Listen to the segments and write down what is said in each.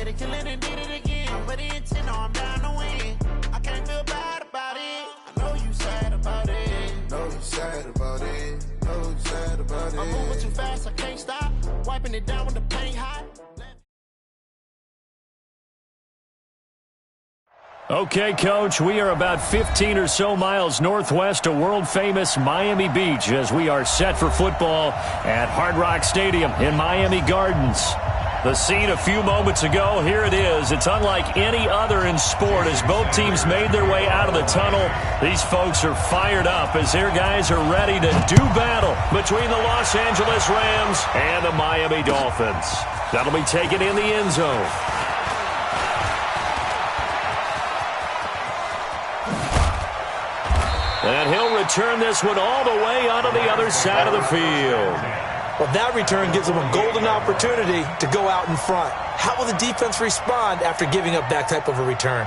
Made a killing and did it again. I'm with the intent, no, I'm down to win. I can't feel bad about it. I know you sad about it. Know you sad about it. Know you sad about it. I'm moving too fast, I can't stop. Wiping it down with the paint hot. Okay, Coach, we are about 15 or so miles northwest of world-famous Miami Beach as we are set for football at Hard Rock Stadium in Miami Gardens. The scene a few moments ago, here it is. It's unlike any other in sport as both teams made their way out of the tunnel. These folks are fired up as their guys are ready to do battle between the Los Angeles Rams and the Miami Dolphins. That'll be taken in the end zone. And he'll return this one all the way onto the other side of the field. Well, that return gives them a golden opportunity to go out in front. How will the defense respond after giving up that type of a return?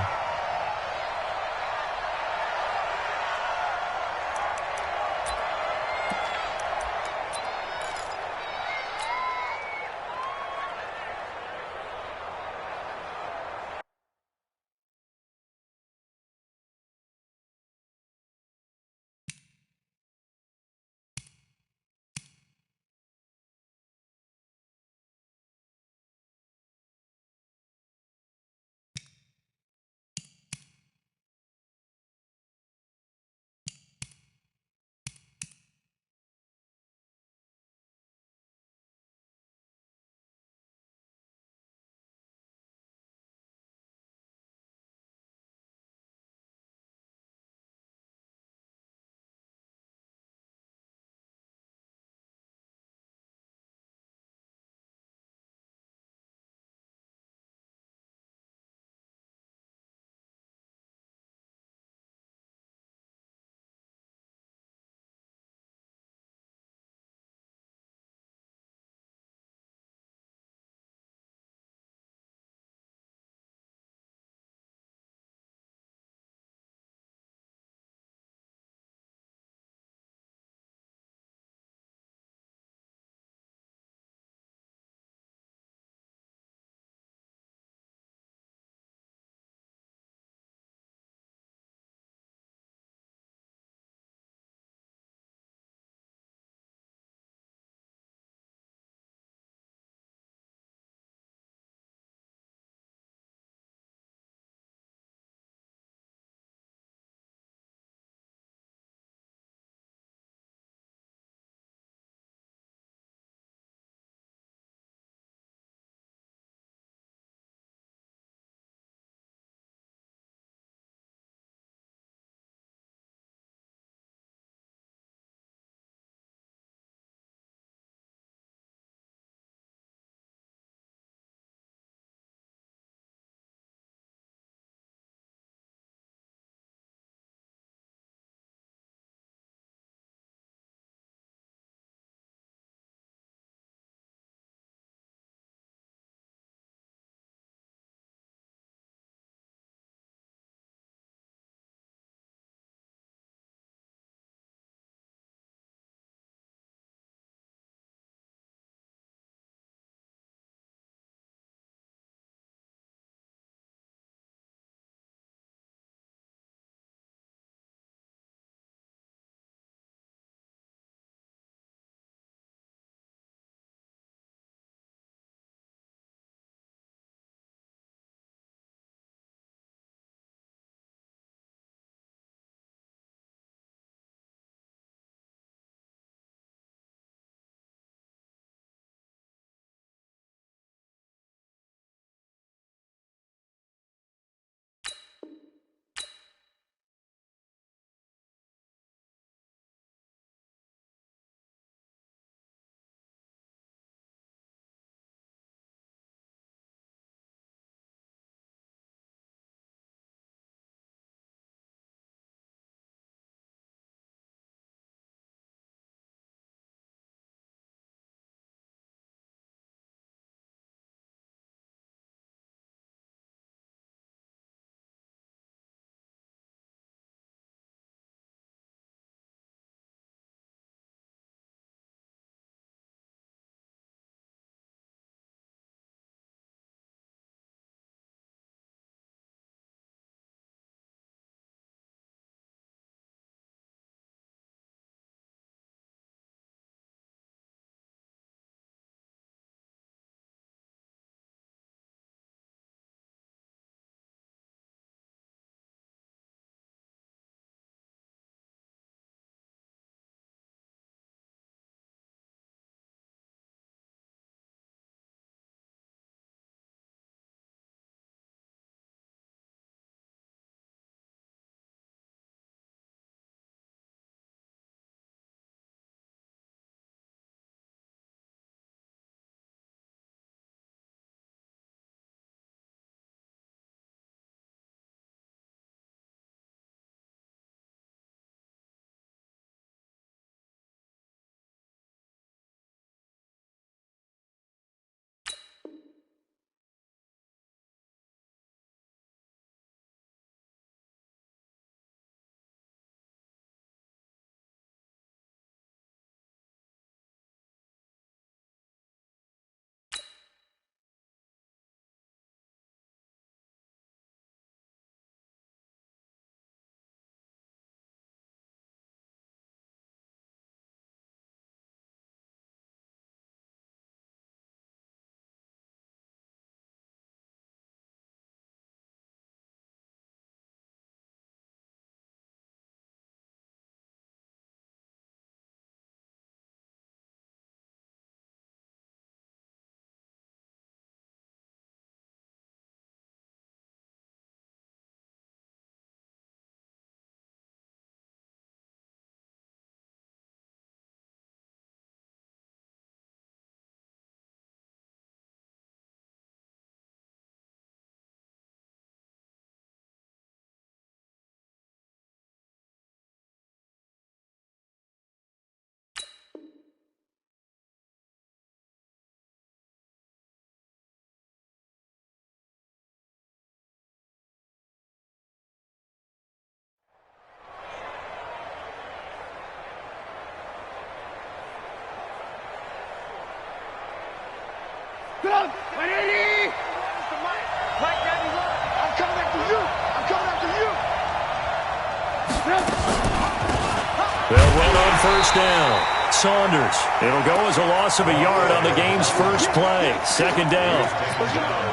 They'll run on first down. Saunders. It'll go as a loss of a yard on the game's first play. Second down.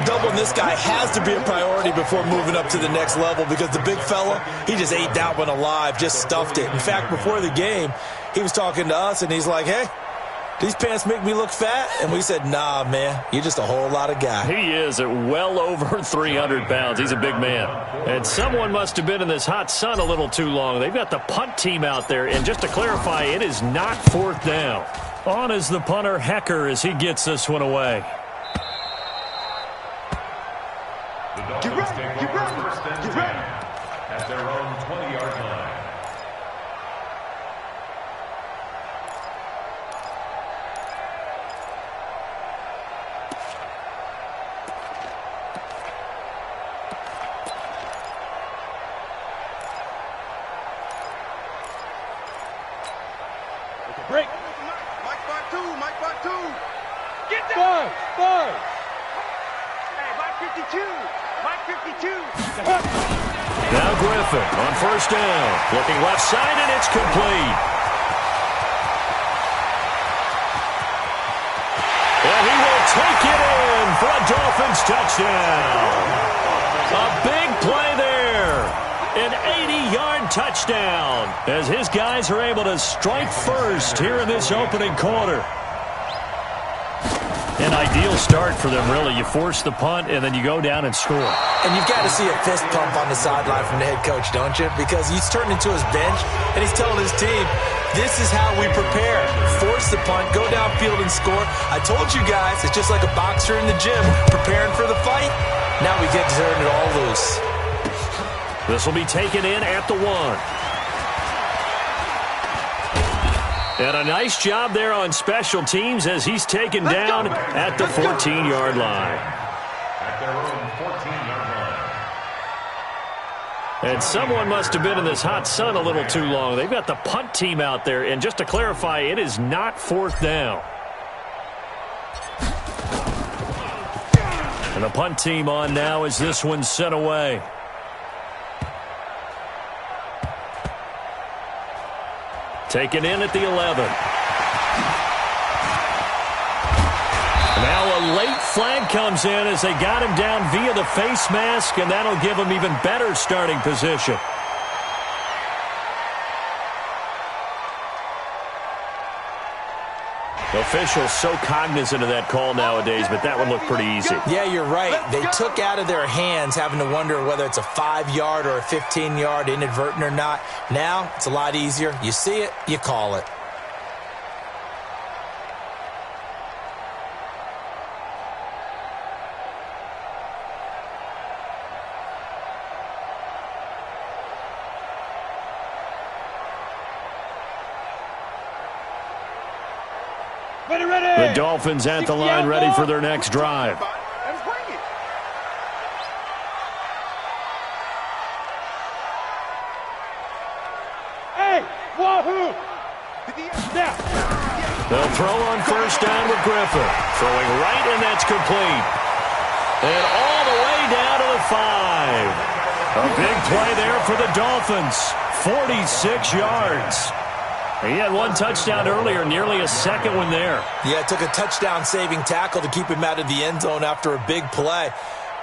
Doubling this guy has to be a priority before moving up to the next level because the big fella, he just ate that one alive, just stuffed it. In fact, before the game, he was talking to us, and he's like, hey, these pants make me look fat? And we said, nah, man, you're just a whole lot of guy. He is at well over 300 pounds. He's a big man. And someone must have been in this hot sun a little too long. They've got the punt team out there. And just to clarify, it is not fourth down. On is the punter, Hecker, as he gets this one away. Get ready, get ready, get ready. At their own 20-yard line. Break. Mike back two. Get down. Five. Hey, Mike 52. Now Griffin on first down. Looking left side, and it's complete. And he will take it in for a Dolphins touchdown. A big play there. An 80-yard touchdown as his guys are able to strike first here in this opening quarter. An ideal start for them, really. You force the punt, and then you go down and score. And you've got to see a fist pump on the sideline from the head coach, don't you? Because he's turned into his bench, and he's telling his team, this is how we prepare. Force the punt, go downfield and score. I told you guys, it's just like a boxer in the gym preparing for the fight. Now we get to turn it all loose. This will be taken in at the 1. And a nice job there on special teams as he's taken down at the 14-yard line. At their own 14-yard line. And someone must have been in this hot sun a little too long. They've got the punt team out there. And just to clarify, it is not fourth down. And the punt team on now as this one's sent away. Taken in at the 11. Now a late flag comes in as they got him down via the face mask, and that'll give him even better starting position. Officials so cognizant of that call nowadays, but that would look pretty easy. Yeah, you're right. They took out of their hands having to wonder whether it's a 5-yard or a 15-yard inadvertent or not. Now, it's a lot easier. You see it, you call it. The Dolphins at the line, ready for their next drive. Hey, wahoo! They'll throw on first down with Griffin. Throwing right, and that's complete. And all the way down to the 5. A big play there for the Dolphins. 46 yards. He had one touchdown earlier, nearly a second one there. Yeah, it took a touchdown-saving tackle to keep him out of the end zone after a big play.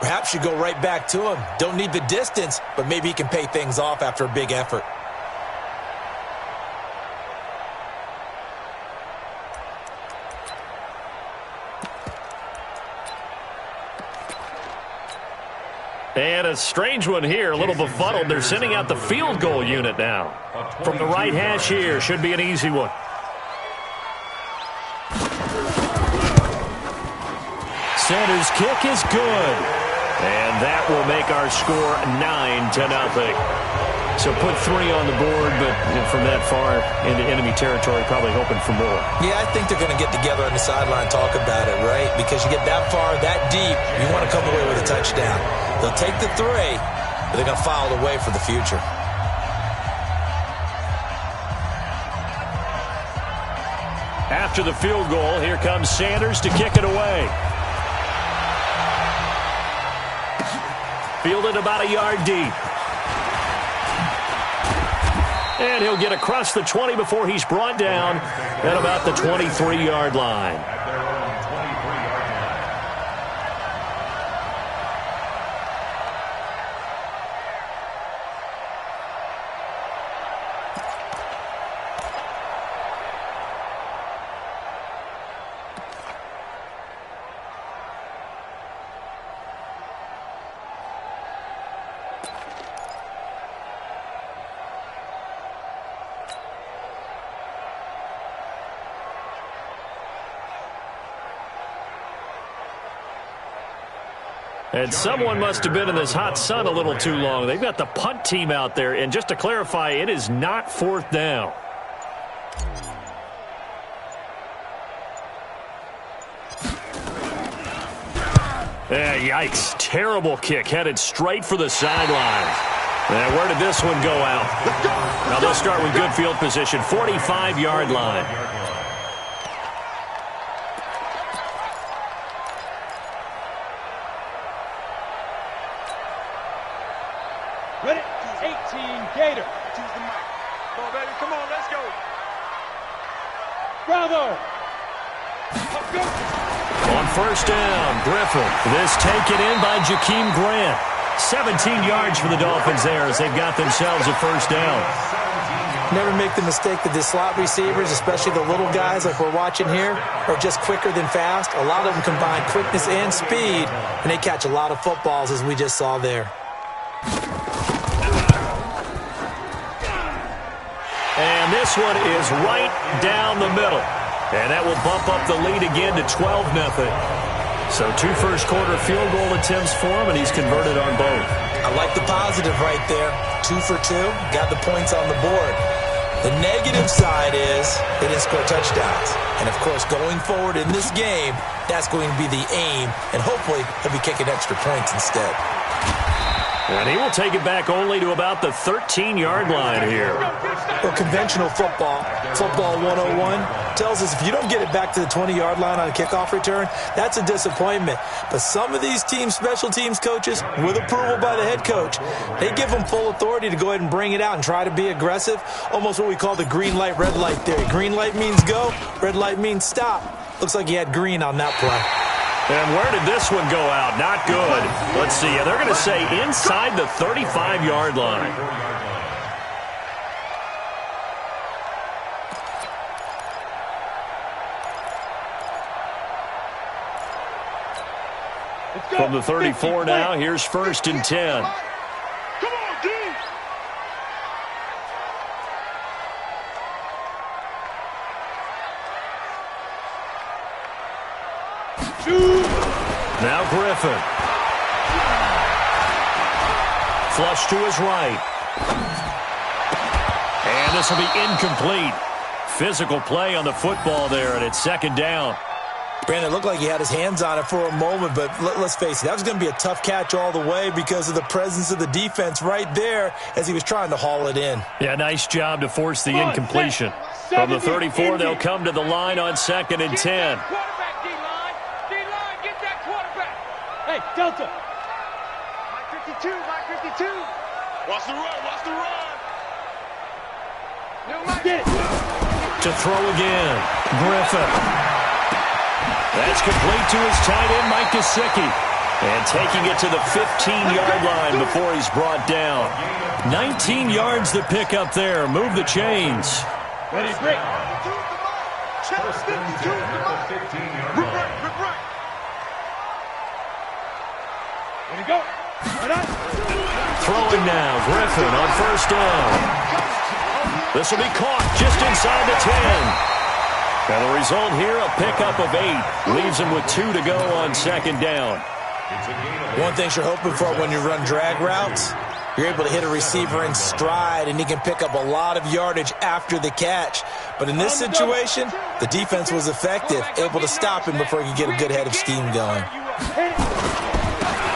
Perhaps you go right back to him. Don't need the distance, but maybe he can pay things off after a big effort. And a strange one here, a little befuddled. They're sending out the field goal unit now. From the right hash here, should be an easy one. Sanders' kick is good. And that will make our score 9-0. So put 3 on the board, but from that far into enemy territory, probably hoping for more. Yeah, I think they're going to get together on the sideline and talk about it, right? Because you get that far, that deep, you want to come away with a touchdown. They'll take the 3, but they're going to file it away for the future. After the field goal, here comes Sanders to kick it away. Fielded about a yard deep. And he'll get across the 20 before he's brought down at about the 23-yard line. And someone must have been in this hot sun a little too long. They've got the punt team out there. And just to clarify, it is not 4th down. Yikes. Terrible kick headed straight for the sideline. And where did this one go out? Now they'll start with good field position, 45-yard line. Ready? 18, Gator. Choose the mic. Come on, baby. Come on, let's go. Bravo. On 1st down, Griffin. This taken in by Jakeem Grant. 17 yards for the Dolphins there as they've got themselves a 1st down. Never make the mistake that the slot receivers, especially the little guys like we're watching here, are just quicker than fast. A lot of them combine quickness and speed, and they catch a lot of footballs as we just saw there. And this one is right down the middle. And that will bump up the lead again to 12-0. So 2 first-quarter field goal attempts for him, and he's converted on both. I like the positive right there. 2 for 2, got the points on the board. The negative side is they didn't score touchdowns. And, of course, going forward in this game, that's going to be the aim, and hopefully he'll be kicking extra points instead. And he will take it back only to about the 13-yard line here. Well, conventional football 101, tells us if you don't get it back to the 20-yard line on a kickoff return, that's a disappointment. But some of these teams, special teams coaches, with approval by the head coach, they give them full authority to go ahead and bring it out and try to be aggressive, almost what we call the green light, red light theory. Green light means go, red light means stop. Looks like he had green on that play. And where did this one go out? Not good. Let's see. They're going to say inside the 35-yard line. From the 34 now, here's 1st and 10. Come on, D. Now Griffin. Flush to his right. And this will be incomplete. Physical play on the football there, and it's 2nd down. Brandon, it looked like he had his hands on it for a moment, but let's face it, that was going to be a tough catch all the way because of the presence of the defense right there as he was trying to haul it in. Yeah, nice job to force the incompletion. From the 34, they'll come to the line on 2nd and 10. Quarterback, D-line. D-line, get that quarterback. Hey, Delta. Mike 52, Mike 52. Watch the run, watch the run. No, Mike. Get it. To throw again, Griffin. That's complete to his tight end, Mike Gesicki. And taking it to the 15-yard line before he's brought down. 19 yards to pick up there. Move the chains. Ready, break. Ready, go. Throwing now, Griffin on 1st down. This will be caught just inside the 10. And the result here, a pickup of 8. Leaves him with 2 to go on 2nd down. One thing you're hoping for when you run drag routes, you're able to hit a receiver in stride, and he can pick up a lot of yardage after the catch. But in this situation, the defense was effective, able to stop him before he could get a good head of steam going.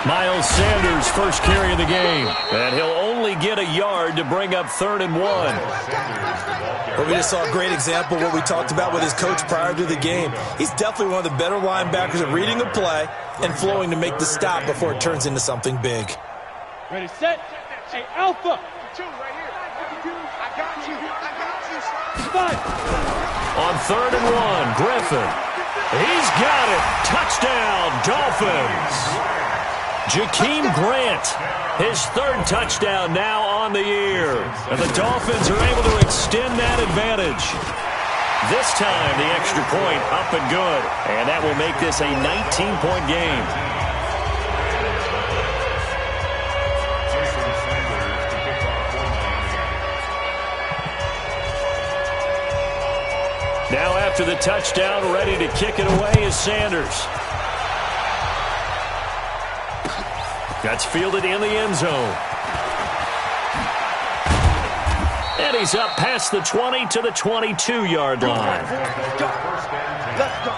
Miles Sanders, first carry of the game. And he'll only get a yard to bring up 3rd and 1. Well, we just saw a great example of what we talked about with his coach prior to the game. He's definitely one of the better linebackers at reading a play and flowing to make the stop before it turns into something big. Ready, set. Hey, Alpha. 2 right here. I got you. Five. On 3rd and 1, Griffin. He's got it. Touchdown, Dolphins. ZAAKHammer Grant, his 3rd touchdown now on the year. And the Dolphins are able to extend that advantage. This time, the extra point up and good. And that will make this a 19-point game. Now after the touchdown, ready to kick it away is Sanders. That's fielded in the end zone. And he's up past the 20 to the 22-yard line. Let's go.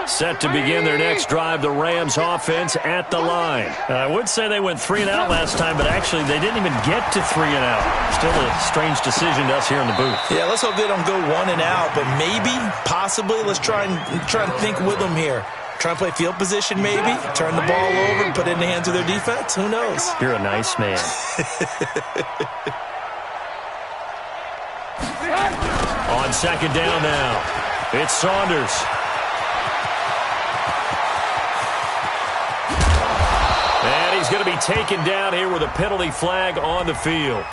Set to begin their next drive, the Rams offense at the line. I would say they went 3 and out last time, but actually they didn't even get to 3 and out. Still a strange decision to us here in the booth. Yeah, let's hope they don't go 1 and out, but maybe, possibly, let's try and think with them here. Try and play field position maybe, turn the ball over and put it in the hands of their defense. Who knows? You're a nice man. On 2nd down now, it's Saunders. And he's going to be taken down here with a penalty flag on the field.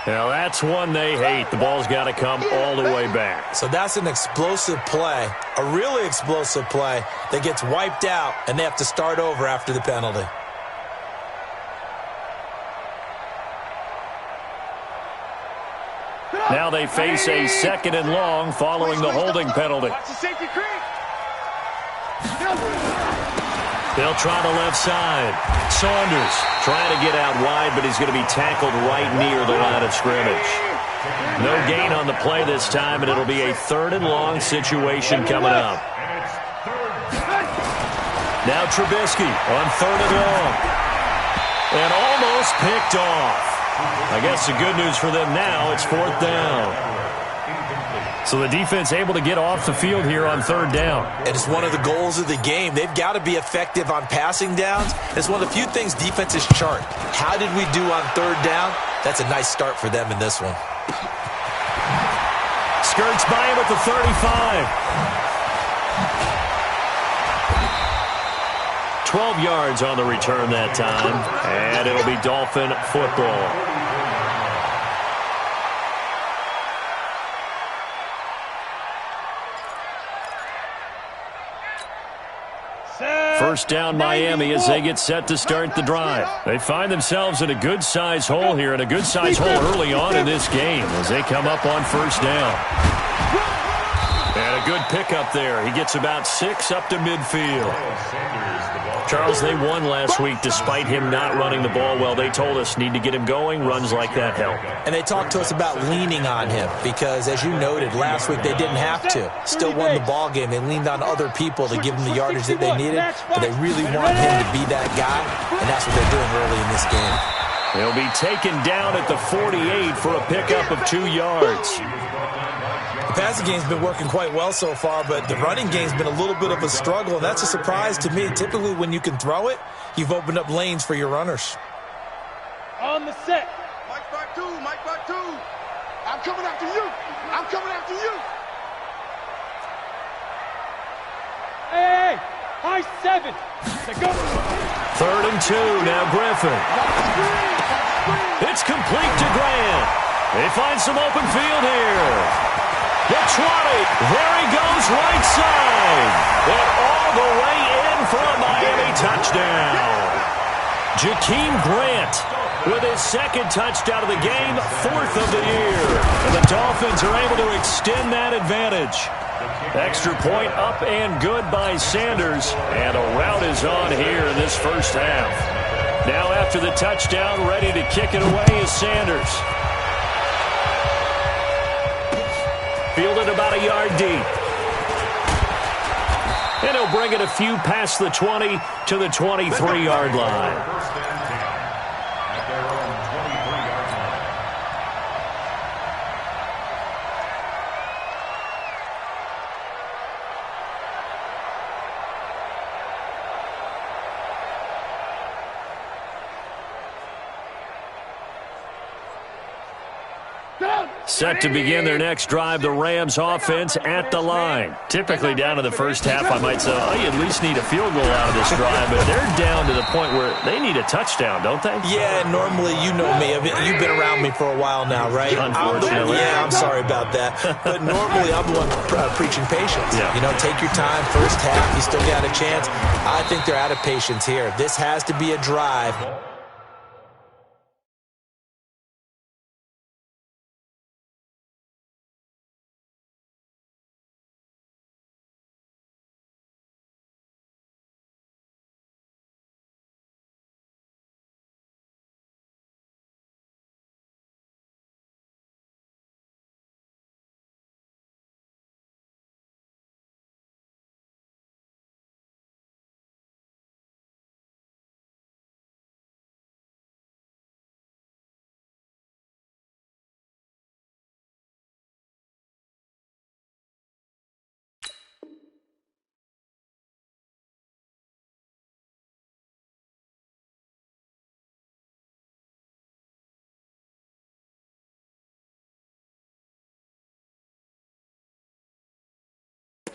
Now, that's one they hate. The ball's got to come all the way back. So that's an explosive play, a really explosive play that gets wiped out, and they have to start over after the penalty. Now they face a 2nd and long following the holding penalty. Watch the safety creep. They'll try the left side. Saunders trying to get out wide, but he's going to be tackled right near the line of scrimmage. No gain on the play this time, and it'll be a 3rd and long situation coming up. Now Trubisky on 3rd and long. And almost picked off. I guess the good news for them now, it's 4th down. So the defense able to get off the field here on 3rd down. And it's one of the goals of the game. They've got to be effective on passing downs. It's one of the few things defenses chart. How did we do on 3rd down? That's a nice start for them in this one. Skirts by him at the 35. 12 yards on the return that time. And it'll be Dolphin football. First down Miami as they get set to start the drive. They find themselves in a good-sized hole here, and a good-sized hole early on in this game as they come up on 1st down. And a good pickup there. He gets about 6 up to midfield. Charles, they won last week despite him not running the ball well. They told us need to get him going. Runs like that help. And they talked to us about leaning on him because, as you noted, last week they didn't have to. Still won the ball game. They leaned on other people to give them the yardage that they needed, but they really want him to be that guy, and that's what they're doing early in this game. He'll be taken down at the 48 for a pickup of 2 yards. The passing game's been working quite well so far, but the running game's been a little bit of a struggle, and that's a surprise to me. Typically, when you can throw it, you've opened up lanes for your runners. On the set. Mike back 2, Mike back 2. I'm coming after you. I'm coming after you. Hey, high 7. They go. 3rd and 2, now Griffin. It's complete to Grant. They find some open field here. The 20, there he goes right side. And all the way in for a Miami touchdown. ZAAKHammer Grant with his 2nd touchdown of the game, 4th of the year. And the Dolphins are able to extend that advantage. Extra point up and good by Sanders. And a rout is on here in this first half. Now after the touchdown, ready to kick it away is Sanders. Fielded about a yard deep. And he'll bring it a few past the 20 to the 23-yard line. Set to begin their next drive, the Rams offense at the line. Typically down in the first half, I might say, oh, you at least need a field goal out of this drive, but they're down to the point where they need a touchdown, don't they? Yeah, normally, you know me. I mean, you've been around me for a while now, right? Unfortunately. I'm sorry about that. But normally, I'm the one preaching patience. Yeah. You know, take your time. First half, you still got a chance. I think they're out of patience here. This has to be a drive.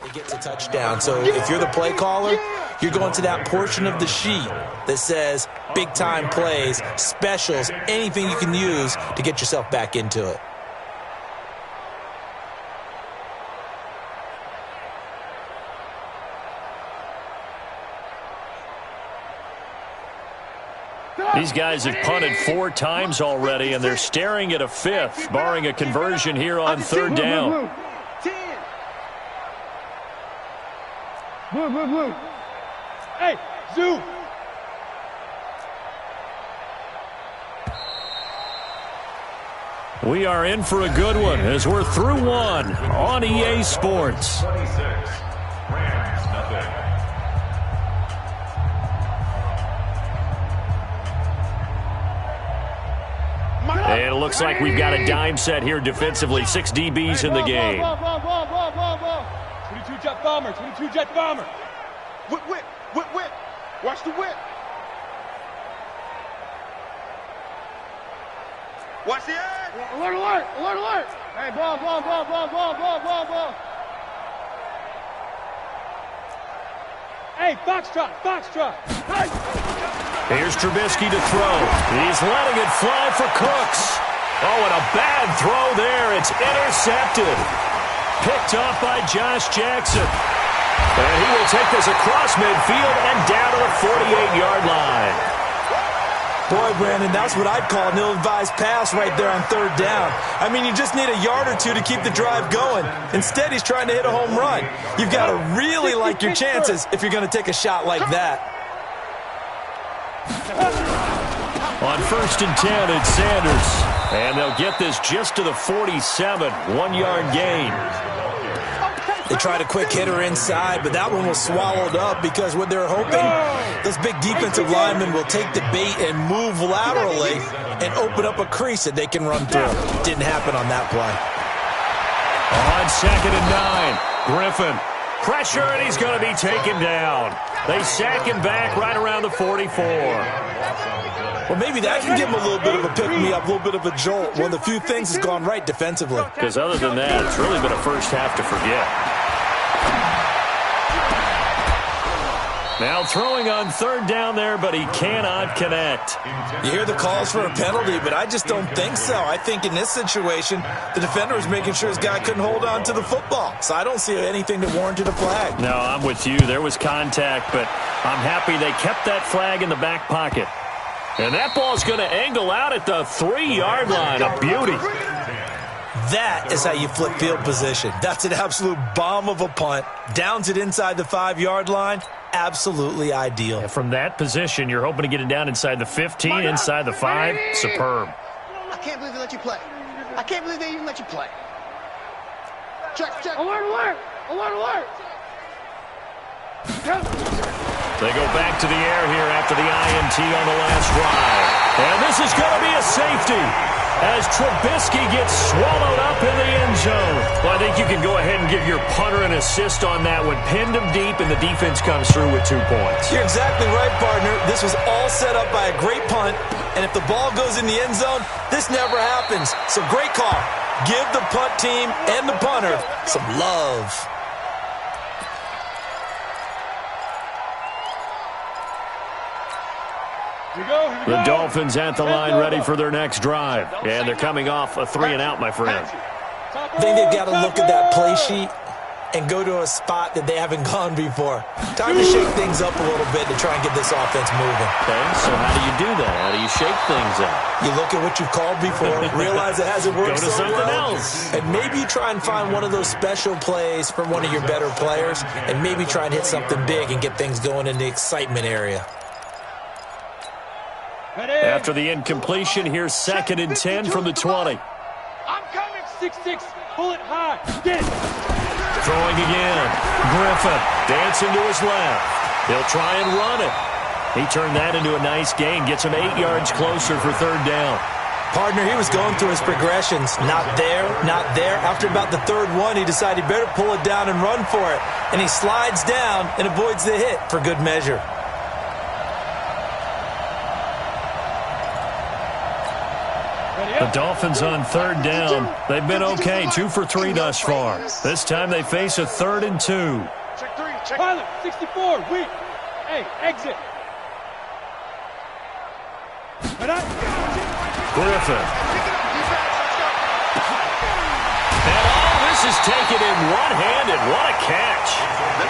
He gets a touchdown. So if you're the play caller, you're going to that portion of the sheet that says big-time plays, specials, anything you can use to get yourself back into it. These guys have punted 4 times already, and they're staring at a 5th, barring a conversion here on 3rd down. Blue. Hey, Zoo. We are in for a good one as we're through one on EA Sports. 26. Rams, nothing. And it looks like we've got a dime set here defensively. 6 DBs in the game. 22 jet bomber, 22 jet bomber. Whip. Watch the whip. Watch the edge. Alert. Hey, ball. Hey, Foxtrot. Hey. Here's Trubisky to throw. He's letting it fly for Cooks. Oh, and a bad throw there. It's intercepted. Picked off by Josh Jackson. And he will take this across midfield and down to the 48-yard line. Boy, Brandon, that's what I'd call an ill-advised pass right there on 3rd down. I mean, you just need a yard or two to keep the drive going. Instead, he's trying to hit a home run. You've got to really like your chances if you're going to take a shot like that. On 1st and 10, it's Sanders. And they'll get this just to the 47, 1-yard gain. They tried a quick hitter inside, but that one was swallowed up because what they're hoping, those big defensive linemen will take the bait and move laterally and open up a crease that they can run through. Didn't happen on that play. On 2nd and 9, Griffin. Pressure, and he's going to be taken down. They sack him back right around the 44. Well, maybe that can give him a little bit of a pick-me-up, a little bit of a jolt. One of the few things has gone right defensively. Because other than that, it's really been a first half to forget. Now throwing on 3rd down there, but he cannot connect. You hear the calls for a penalty, but I just don't think so. I think in this situation, the defender was making sure his guy couldn't hold on to the football. So I don't see anything that warranted a flag. No, I'm with you. There was contact, but I'm happy they kept that flag in the back pocket. And that ball's going to angle out at the 3-yard line. A beauty. That is how you flip field position. That's an absolute bomb of a punt. Downs it inside the 5-yard line. Absolutely ideal. And from that position, you're hoping to get it down inside the 15, inside the 5. Superb. I can't believe they let you play. I can't believe they even let you play. Check. Alert. They go back to the air here after the INT on the last drive. And this is going to be a safety. as Trubisky gets swallowed up in the end zone. Well, I think you can go ahead and give your punter an assist on that one. Pinned him deep, and the defense comes through with 2 points. You're exactly right, partner. This was all set up by a great punt, and if the ball goes in the end zone, this never happens. So great call. Give the punt team and the punter some love. The Dolphins at the line ready for their next drive. And they're coming off a 3-and-out, my friend. I think they've got to look at that play sheet and go to a spot that they haven't gone before. Time to shake things up a little bit to try and get this offense moving. Okay, so how do you do that? How do you shake things up? You look at what you've called before, realize it hasn't worked Go to so something well, else. and maybe you try and find one of those special plays from one of your better players, and maybe try and hit something big and get things going in the excitement area. After the incompletion, here's 2nd and 10 from the 20. I'm coming. 6-6. Pull it high. Get it. Throwing again. Griffin dancing to his left. He'll try and run it. He turned that into a nice gain. Gets him 8 yards closer for 3rd down. Partner, he was going through his progressions. Not there, not there. After about the 3rd one, he decided he better pull it down and run for it. And he slides down and avoids the hit for good measure. The Dolphins on 3rd down. They've been okay, 2 for 3 thus far. This time they face a 3rd and 2. Check 3. Check. Pilot, 64. Weak. Hey, exit. Griffin. And all this is taken in one-handed. What a catch.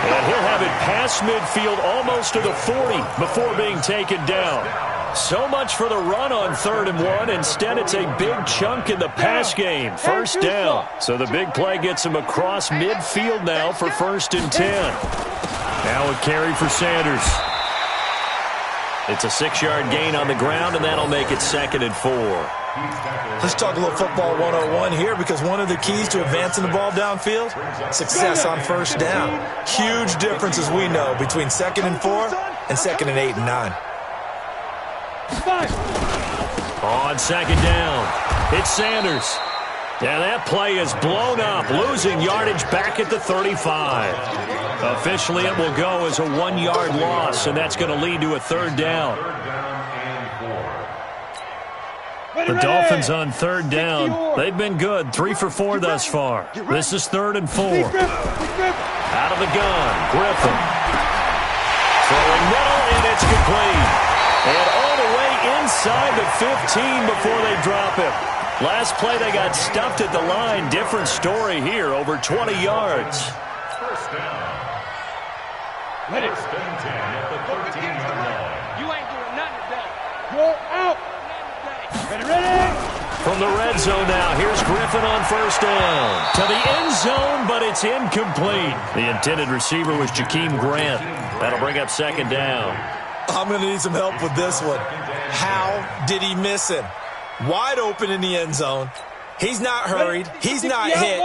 And he'll have it past midfield almost to the 40 before being taken down. So much for the run on 3rd and 1. Instead, it's a big chunk in the pass game. 1st down. So the big play gets him across midfield now for 1st and 10. Now a carry for Sanders. It's a 6-yard gain on the ground, and that'll make it 2nd and 4. Let's talk a little football 101 here, because one of the keys to advancing the ball downfield, success on 1st down. Huge difference, as we know, between 2nd and 4 and 2nd and 8 and 9. On 2nd down, it's Sanders. And that play is blown up, losing yardage back at the 35. Officially, it will go as a 1-yard loss, and that's going to lead to a 3rd down. The Dolphins on 3rd down. They've been good, 3 for 4 thus far. This is 3rd and 4. Out of the gun, Griffin. Throwing middle, and it's complete. And all the way inside the 15 before they drop him. Last play, they got stuffed at the line. Different story here, over 20 yards. 1st down. Let it spin 10 at the 13-yard line. You ain't doing nothing today. You're out. Ready? From the red zone now, here's Griffin on 1st down. To the end zone, but it's incomplete. The intended receiver was Jakeem Grant. That'll bring up 2nd down. I'm going to need some help with this one. How did he miss him? Wide open in the end zone. He's not hurried. He's not hit.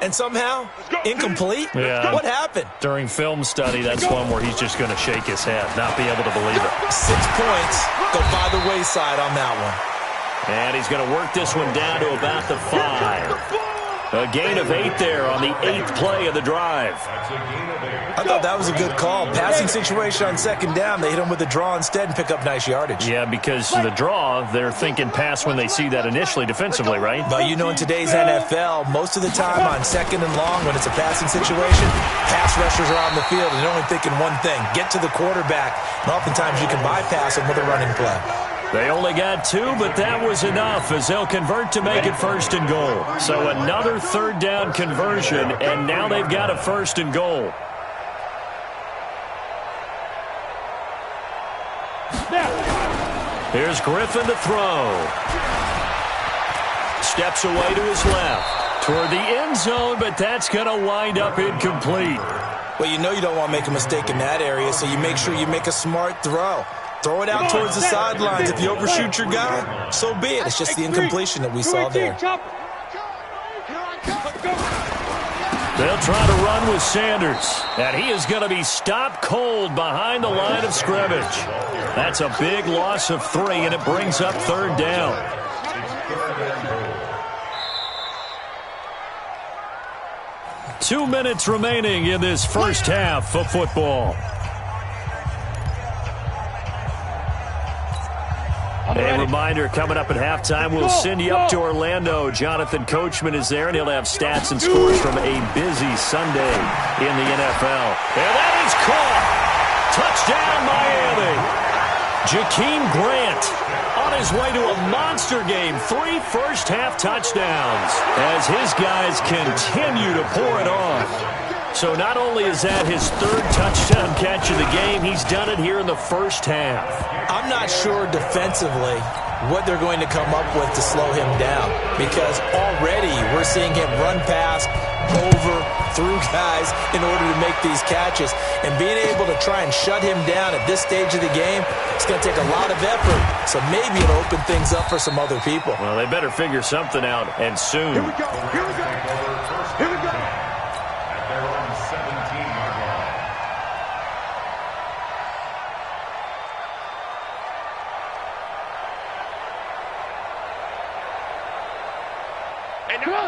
And somehow, incomplete? Yeah. What happened? During film study, that's one where he's just going to shake his head, not be able to believe it. 6 points go by the wayside on that one. And he's going to work this one down to about the 5. A gain of 8 there on the 8th play of the drive. I thought that was a good call. Passing situation on 2nd down. They hit him with a draw instead and pick up nice yardage. Yeah, because the draw, they're thinking pass when they see that initially defensively, right? But you know, in today's NFL, most of the time on 2nd and long, when it's a passing situation, pass rushers are on the field and they're only thinking one thing, get to the quarterback. And oftentimes you can bypass them with a running play. They only got 2, but that was enough as they'll convert to make it 1st and goal. So another 3rd down conversion, and now they've got a 1st and goal. Here's Griffin to throw. Steps away to his left. Toward the end zone, but that's going to wind up incomplete. Well, you know you don't want to make a mistake in that area, so you make sure you make a smart throw. Throw it out towards the sidelines. If you overshoot your guy, so be it. It's just the incompletion that we saw there. They'll try to run with Sanders, and he is going to be stopped cold behind the line of scrimmage. That's a big loss of 3, and it brings up 3rd down. 2 minutes remaining in this first half of football. A reminder, coming up at halftime, we'll send you up to Orlando. Jonathan Coachman is there, and he'll have stats and scores from a busy Sunday in the NFL. And that is caught. Touchdown, Miami. Jakeem Grant on his way to a monster game. 3 first-half touchdowns as his guys continue to pour it off. So not only is that his 3rd touchdown catch of the game, he's done it here in the first half. I'm not sure defensively what they're going to come up with to slow him down, because already we're seeing him run past, over, through guys in order to make these catches. And being able to try and shut him down at this stage of the game, it's going to take a lot of effort. So maybe it'll open things up for some other people. Well, they better figure something out, and soon. Here we go. Here we go. Here we go. At their own 17-yard line.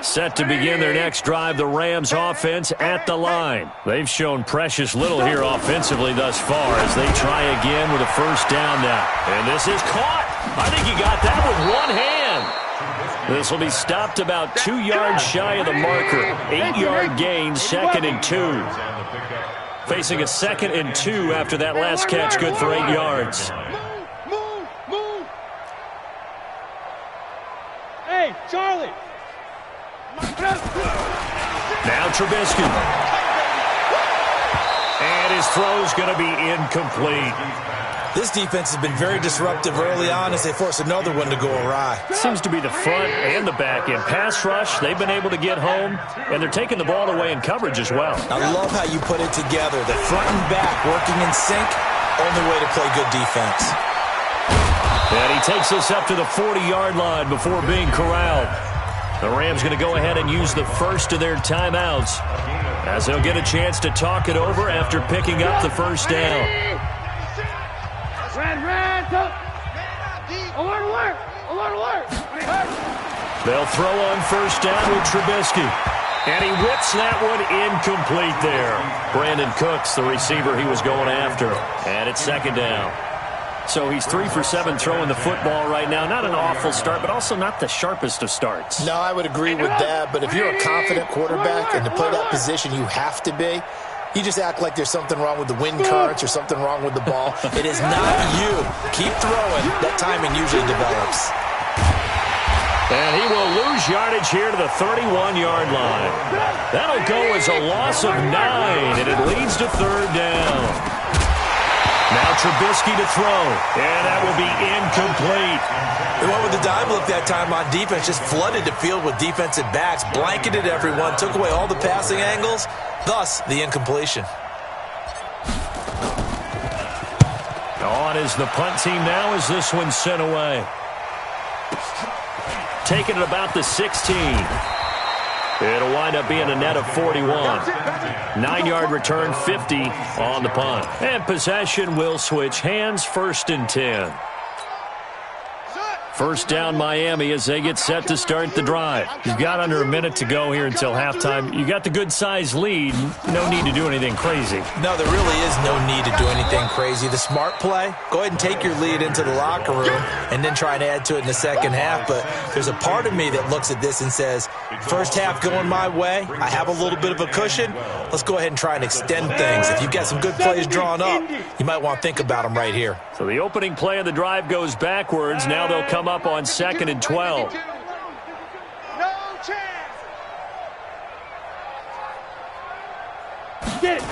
Set to begin their next drive, the Rams offense at the line. They've shown precious little here offensively thus far as they try again with a first down now. And this is caught. I think he got that with one hand. This will be stopped about 2 yards shy of the marker. 8-yard gain, 2nd and 2. Facing a 2nd and 2 after that last catch, good for 8 yards. Move. Hey, Charlie. Now Trubisky. And his throw's going to be incomplete. This defense has been very disruptive early on as they force another one to go awry. Seems to be the front and the back end. Pass rush, they've been able to get home, and they're taking the ball away in coverage as well. I love how you put it together. The front and back working in sync, only way to play good defense. And he takes us up to the 40-yard line before being corralled. The Rams going to go ahead and use the first of their timeouts as they'll get a chance to talk it over after picking up the first down. Alert. They'll throw on first down with Trubisky. And he whips that one incomplete there. Brandon Cooks, the receiver he was going after. And it's 2nd down. So he's 3 for 7 throwing the football right now. Not an awful start, but also not the sharpest of starts. No, I would agree with that. But if you're a confident quarterback and to play that position you have to be, you just act like there's something wrong with the wind currents or something wrong with the ball. It is not you. Keep throwing. That timing usually develops. And he will lose yardage here to the 31-yard line. That'll go as a loss of 9, and it leads to 3rd down. Now Trubisky to throw, and that will be incomplete. They went with the dime look that time on defense, just flooded the field with defensive backs, blanketed everyone, took away all the passing angles, thus the incompletion. On is the punt team now as this one's sent away. Taking it about the 16. It'll wind up being a net of 41. 9-yard return, 50 on the punt. And possession will switch hands, 1st and 10. First down Miami as they get set to start the drive. You've got under a minute to go here until halftime. You got the good-sized lead. No need to do anything crazy. No, there really is no need to do anything crazy. The smart play, go ahead and take your lead into the locker room and then try and add to it in the second half. But there's a part of me that looks at this and says, first half going my way, I have a little bit of a cushion. Let's go ahead and try and extend things. If you've got some good plays drawn up, you might want to think about them right here. So the opening play of the drive goes backwards. Now they'll come up on 2nd and 12. No chance. Get it.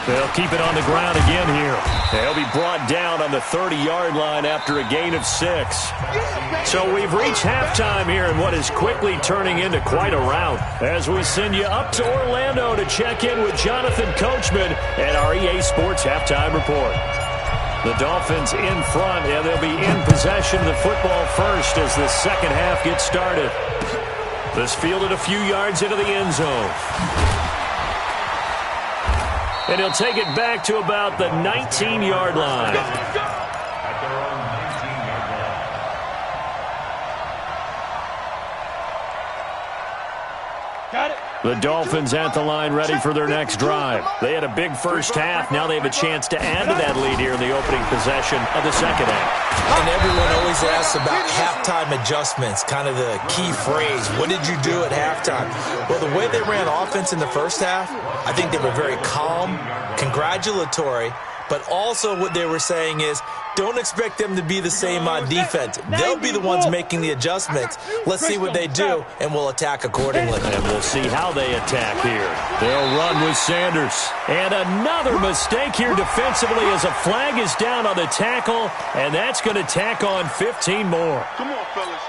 They'll keep it on the ground again here. They'll be brought down on the 30-yard line after a gain of 6. So we've reached halftime here in what is quickly turning into quite a rout as we send you up to Orlando to check in with Jonathan Coachman at our EA Sports Halftime Report. The Dolphins in front, and they'll be in possession of the football first as the second half gets started. This fielded a few yards into the end zone. And he'll take it back to about the 19-yard line. At their own 19-yard line. Got it. The Dolphins at the line ready for their next drive. They had a big first half. Now they have a chance to add to that lead here in the opening possession of the second half. And everyone always asks about halftime adjustments, kind of the key phrase. What did you do at halftime? Well, the way they ran offense in the first half, I think they were very calm, congratulatory, but also what they were saying is, don't expect them to be the same on defense. They'll be the ones making the adjustments. Let's see what they do, and we'll attack accordingly. And we'll see how they attack here. They'll run with Sanders. And another mistake here defensively as a flag is down on the tackle, and that's going to tack on 15 more. Come on, fellas.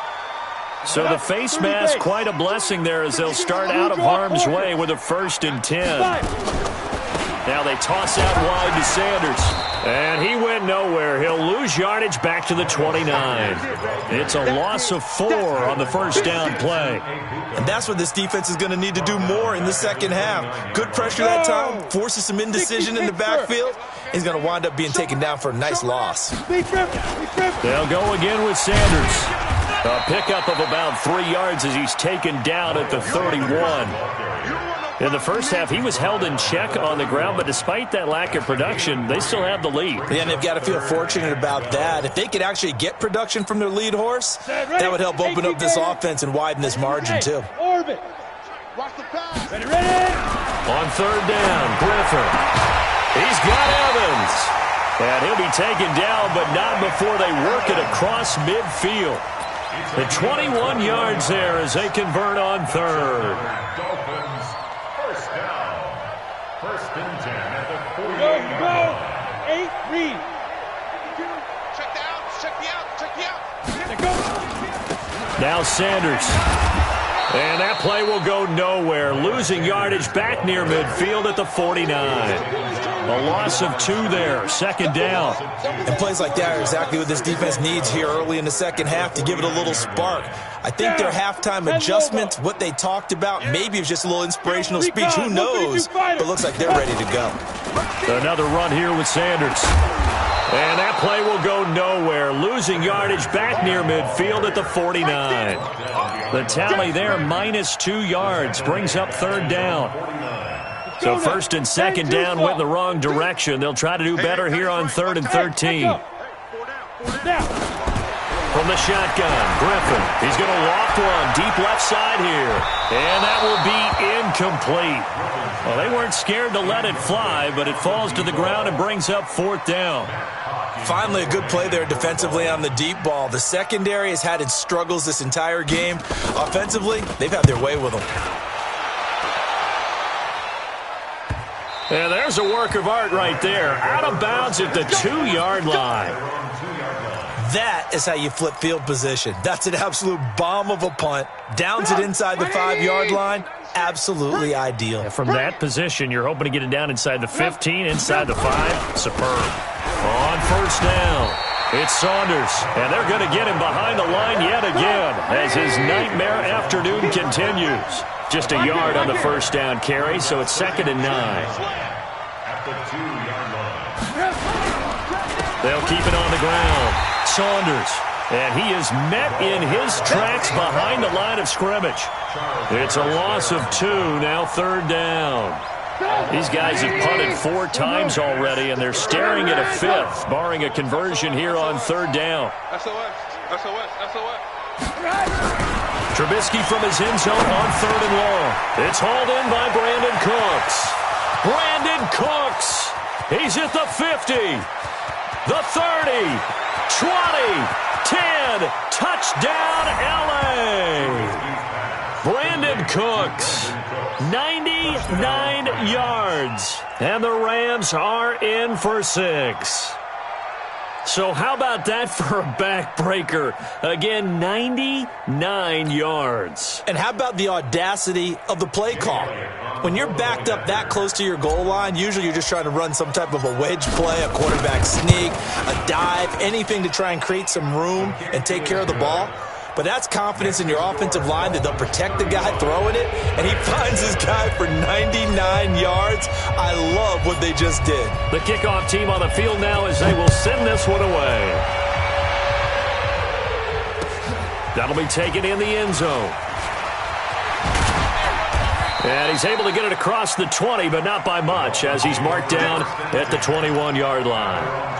So the face mask, quite a blessing there as they'll start out of harm's way with a 1st and 10. Now they toss out wide to Sanders. And he went nowhere. He'll lose yardage back to the 29. It's a loss of 4 on the first down play. And that's what this defense is going to need to do more in the second half. Good pressure that time, forces some indecision in the backfield. He's going to wind up being taken down for a nice loss. They'll go again with Sanders. A pickup of about 3 yards as he's taken down at the 31. In the first half, he was held in check on the ground, but despite that lack of production, they still have the lead. Yeah, and they've got to feel fortunate about that. If they could actually get production from their lead horse, that would help open up this offense and widen this margin, too. Orbit. Watch the pass. Ready. On 3rd down, Griffin. He's got Evans. And he'll be taken down, but not before they work it across midfield. The 21 yards there as they convert on 3rd. Dolphins, first down. 1st and 10 at the 48. Go. 8, read. Check the out. Now Sanders. And that play will go nowhere. Losing yardage back near midfield at the 49. A loss of 2 there. 2nd down. And plays like that are exactly what this defense needs here early in the second half to give it a little spark. I think their halftime adjustments, what they talked about, maybe it was just a little inspirational speech. Who knows? But it looks like they're ready to go. Another run here with Sanders. And that play will go nowhere. Losing yardage back near midfield at the 49. The tally there, -2 yards, brings up 3rd down. So 1st and 2nd down went in the wrong direction. They'll try to do better here on 3rd and 13. From the shotgun, Griffin. He's going to loft one deep left side here. And that will be incomplete. Well, they weren't scared to let it fly, but it falls to the ground and brings up 4th down. Finally, a good play there defensively on the deep ball. The secondary has had its struggles this entire game. Offensively, they've had their way with them. And there's a work of art right there. Out of bounds at the 2-yard line. That is how you flip field position. That's an absolute bomb of a punt. Downs it inside the 5-yard line. Absolutely ideal. And from that position, you're hoping to get it down inside the 15, inside the 5. Superb. On 1st down, it's Saunders. And they're going to get him behind the line yet again as his nightmare afternoon continues. Just a yard on the 1st down carry, so it's 2nd and 9. At the 2-yard line. They'll keep it on the ground. Saunders. And he is met in his tracks behind the line of scrimmage. It's a loss of 2, now 3rd down. These guys have punted 4 times already, and they're staring at a 5th, barring a conversion here on 3rd down. SOS. Trubisky from his end zone on 3rd and long. It's hauled in by Brandon Cooks. Brandon Cooks. He's at the 50, the 30, 20, 10. Touchdown, L.A. Brandon Cooks, 99 yards. And the Rams are in for 6. So how about that for a backbreaker? Again, 99 yards. And how about the audacity of the play call? When you're backed up that close to your goal line, usually you're just trying to run some type of a wedge play, a quarterback sneak, a dive, anything to try and create some room and take care of the ball. But that's confidence in your offensive line that they'll protect the guy throwing it, and he finds his guy for 99 yards. I love what they just did. The kickoff team on the field now as they will send this one away. That'll be taken in the end zone. And he's able to get it across the 20, but not by much, as he's marked down at the 21-yard line.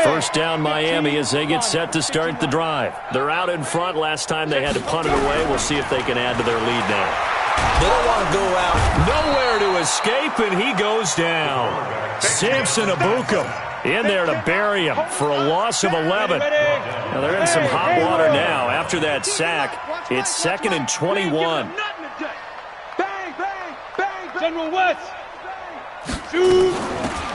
First down, Miami, as they get set to start the drive. They're out in front. Last time they had to punt it away. We'll see if they can add to their lead now. They don't want to go out. Nowhere to escape, and he goes down. Samson Abukum in there to bury him for a loss of 11. Now they're in some hot water now. After that sack, it's 2nd and 21. Bang, bang, bang, General West. Shoot.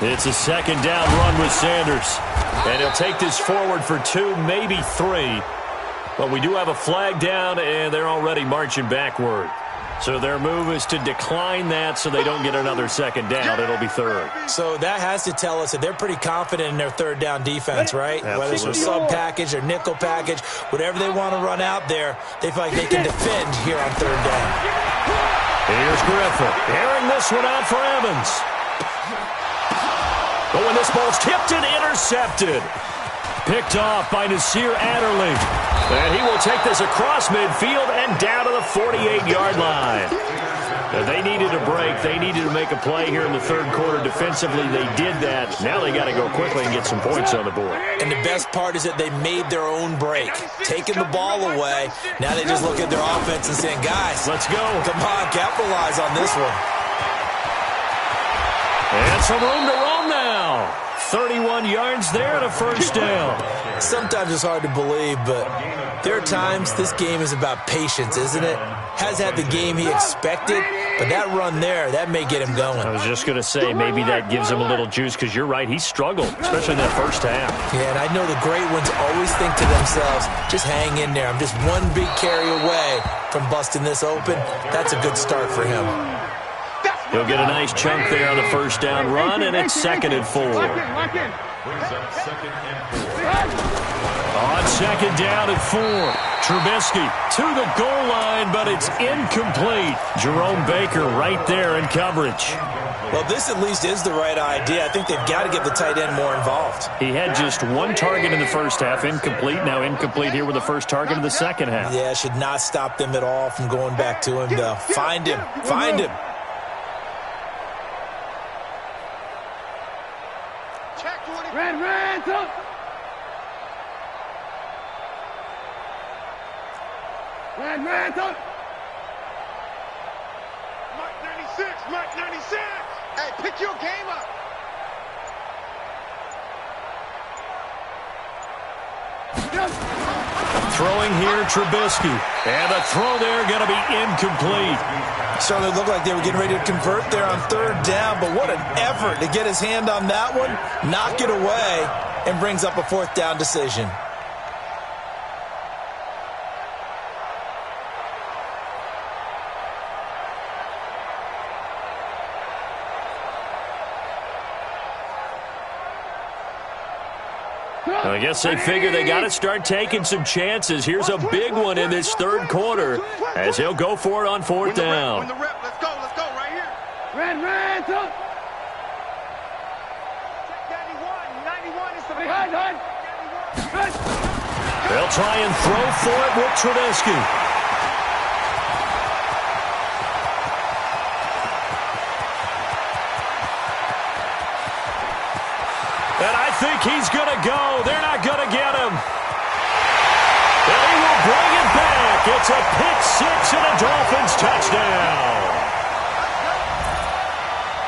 It's a second down run with Sanders. And he'll take this forward for 2, maybe 3. But we do have a flag down, and they're already marching backward. So their move is to decline that so they don't get another second down. It'll be 3rd. So that has to tell us that they're pretty confident in their third down defense, right? Absolutely. Whether it's a sub package or nickel package, whatever they want to run out there, they feel like they can defend here on 3rd down. Here's Griffin. Airing this one out for Evans. But when this ball's tipped and intercepted. Picked off by Nasir Adderley. And he will take this across midfield and down to the 48-yard line. Now, they needed a break. They needed to make a play here in the 3rd quarter. Defensively, they did that. Now they got to go quickly and get some points on the board. And the best part is that they made their own break. Taking the ball away. Now they just look at their offense and saying, guys, let's go. Come on, capitalize on this one. And some room to roam now. 31 yards there and a first down. Sometimes it's hard to believe, but there are times this game is about patience, isn't it? Has had the game he expected, but that run there, that may get him going. I was just going to say, maybe that gives him a little juice, because you're right, he struggled, especially in that first half. Yeah, and I know the great ones always think to themselves, just hang in there. I'm just one big carry away from busting this open. That's a good start for him. He'll get a nice chunk there on the first down run, and it's 2nd and 4. On 2nd down and 4, Trubisky to the goal line, but it's incomplete. Jerome Baker right there in coverage. Well, this at least is the right idea. I think they've got to get the tight end more involved. He had just 1 target in the first half, incomplete. Now incomplete here with the first target of the second half. Yeah, should not stop them at all from going back to him, though. Find him. Find him. Ransom! Ransom! Mark 96! Mark 96! Hey, pick your game up! Throwing here, Trubisky. And the throw there going to be incomplete. Certainly looked like they were getting ready to convert there on 3rd down, but what an effort to get his hand on that one, knock it away, and brings up a 4th down decision. I guess they figure they got to start taking some chances. Here's a big one in this 3rd quarter as he'll go for it on 4th down. Let's go right here. Ransom! 91 is the behind. They'll try and throw for it with Trubisky. And I think he's going to go. They're not going to get him. And he will bring it back. It's a pick-6 and a Dolphins touchdown.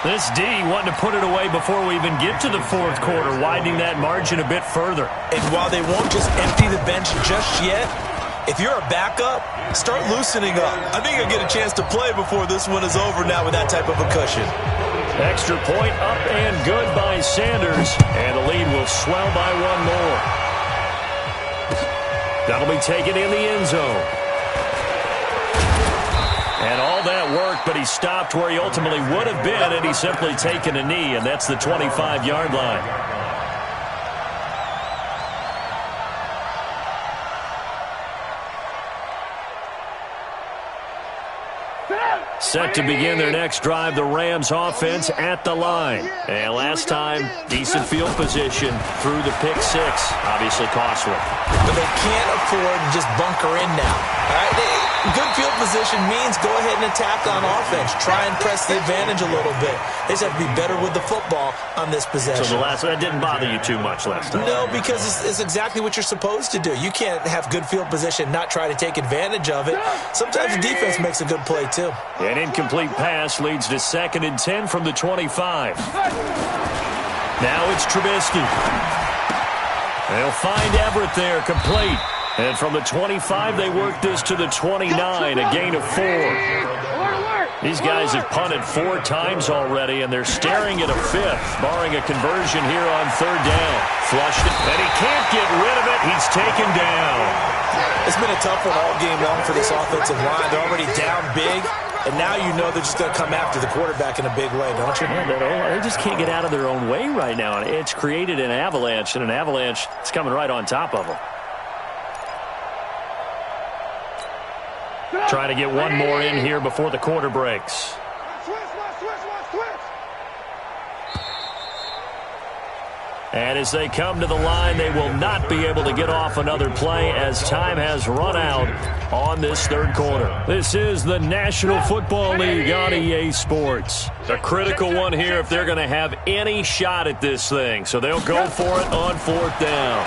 This D wanting to put it away before we even get to the 4th quarter, widening that margin a bit further. And while they won't just empty the bench just yet, if you're a backup, start loosening up. I think you'll get a chance to play before this one is over now with that type of a cushion. Extra point up and good by Sanders. And the lead will swell by 1 more. That'll be taken in the end zone. And all that worked, but he stopped where he ultimately would have been, and he's simply taken a knee, and that's the 25-yard line. Set to begin their next drive, the Rams offense at the line. And last time, decent field position through the pick six. Obviously costly. But they can't afford to just bunker in now. All right? Good field position means go ahead and attack on offense. Try and press the advantage a little bit. They just have to be better with the football on this possession. So that didn't bother you too much last time? No, because it's exactly what you're supposed to do. You can't have good field position, not try to take advantage of it. Sometimes the defense makes a good play, too. An incomplete pass leads to 2nd and 10 from the 25. Now it's Trubisky. They'll find Everett there, complete. And from the 25, they work this to the 29, a gain of 4. These guys have punted 4 times already, and they're staring at a 5th, barring a conversion here on 3rd down. Flushed it, and he can't get rid of it. He's taken down. It's been a tough one all game long for this offensive line. They're already down big, and now you know they're just going to come after the quarterback in a big way, don't you? Yeah, they just can't get out of their own way right now. It's created an avalanche, and an avalanche is coming right on top of them. Trying to get one more in here before the quarter breaks. And as they come to the line, they will not be able to get off another play as time has run out on this 3rd quarter. This is the National Football League on EA Sports. A critical one here if they're going to have any shot at this thing. So they'll go for it on 4th down.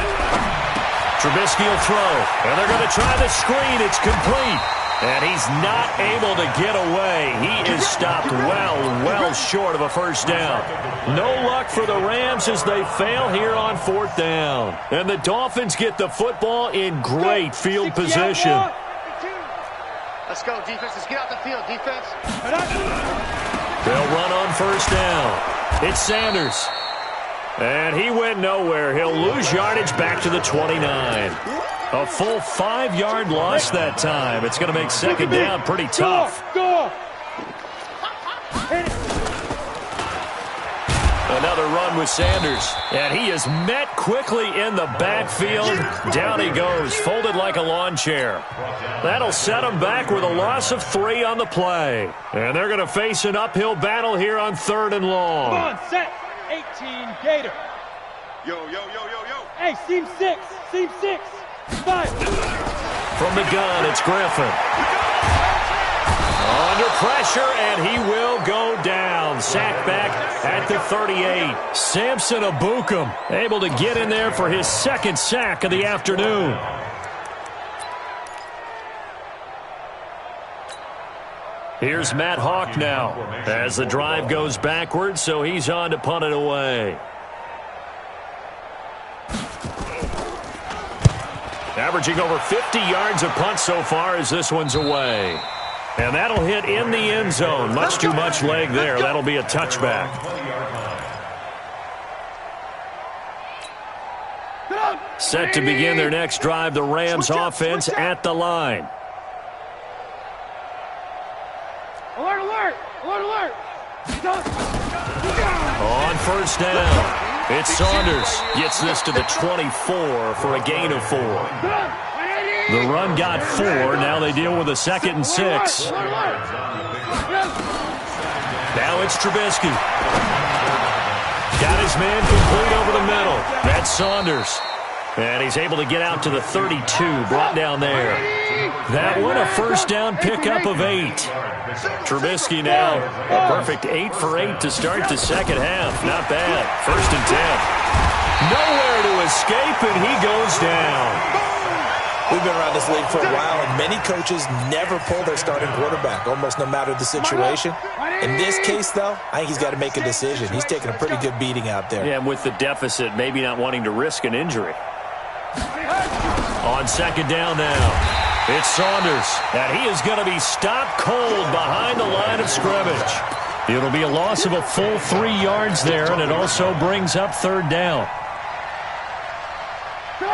Trubisky will throw, and they're going to try the screen. It's complete. And he's not able to get away. He is stopped well short of a 1st down. No luck for the Rams as they fail here on 4th down. And the Dolphins get the football in great field position. Let's go, defense. Let's get out the field, defense. They'll run on 1st down. It's Sanders. And he went nowhere. He'll lose yardage back to the 29. A full 5-yard loss that time. It's going to make 2nd down pretty tough. Another run with Sanders. And he is met quickly in the backfield. Down he goes, folded like a lawn chair. That'll set him back with a loss of 3 on the play. And they're going to face an uphill battle here on 3rd and long. Come on, set. 18, Gator. Yo. Hey, seam 6. Seam 6. 5. From the gun, it's Griffin. Under pressure, and he will go down. Sacked back at the 38. Samson Ebukam able to get in there for his 2nd sack of the afternoon. Here's Matt Hawk now as the drive goes backwards, so he's on to punt it away. Averaging over 50 yards a punt so far as this one's away. And that'll hit in the end zone. Much too much leg there. That'll be a touchback. Set to begin their next drive, the Rams offense at the line. Alert, alert! Alert, alert! On 1st down. It's Saunders. Gets this to the 24 for a gain of 4. The run got 4. Now they deal with a 2nd and 6. Now it's Trubisky. Got his man complete over the middle. That's Saunders. And he's able to get out to the 32. Brought down there. That one, a 1st down pickup of 8. Trubisky now, a perfect 8 for 8 to start the 2nd half. Not bad. 1st and 10. Nowhere to escape, and he goes down. We've been around this league for a while, and many coaches never pull their starting quarterback, almost no matter the situation. In this case, though, I think he's got to make a decision. He's taking a pretty good beating out there. Yeah, and with the deficit, maybe not wanting to risk an injury. On 2nd down now. It's Saunders, and he is going to be stopped cold behind the line of scrimmage. It'll be a loss of a full 3 yards there, and it also brings up 3rd down.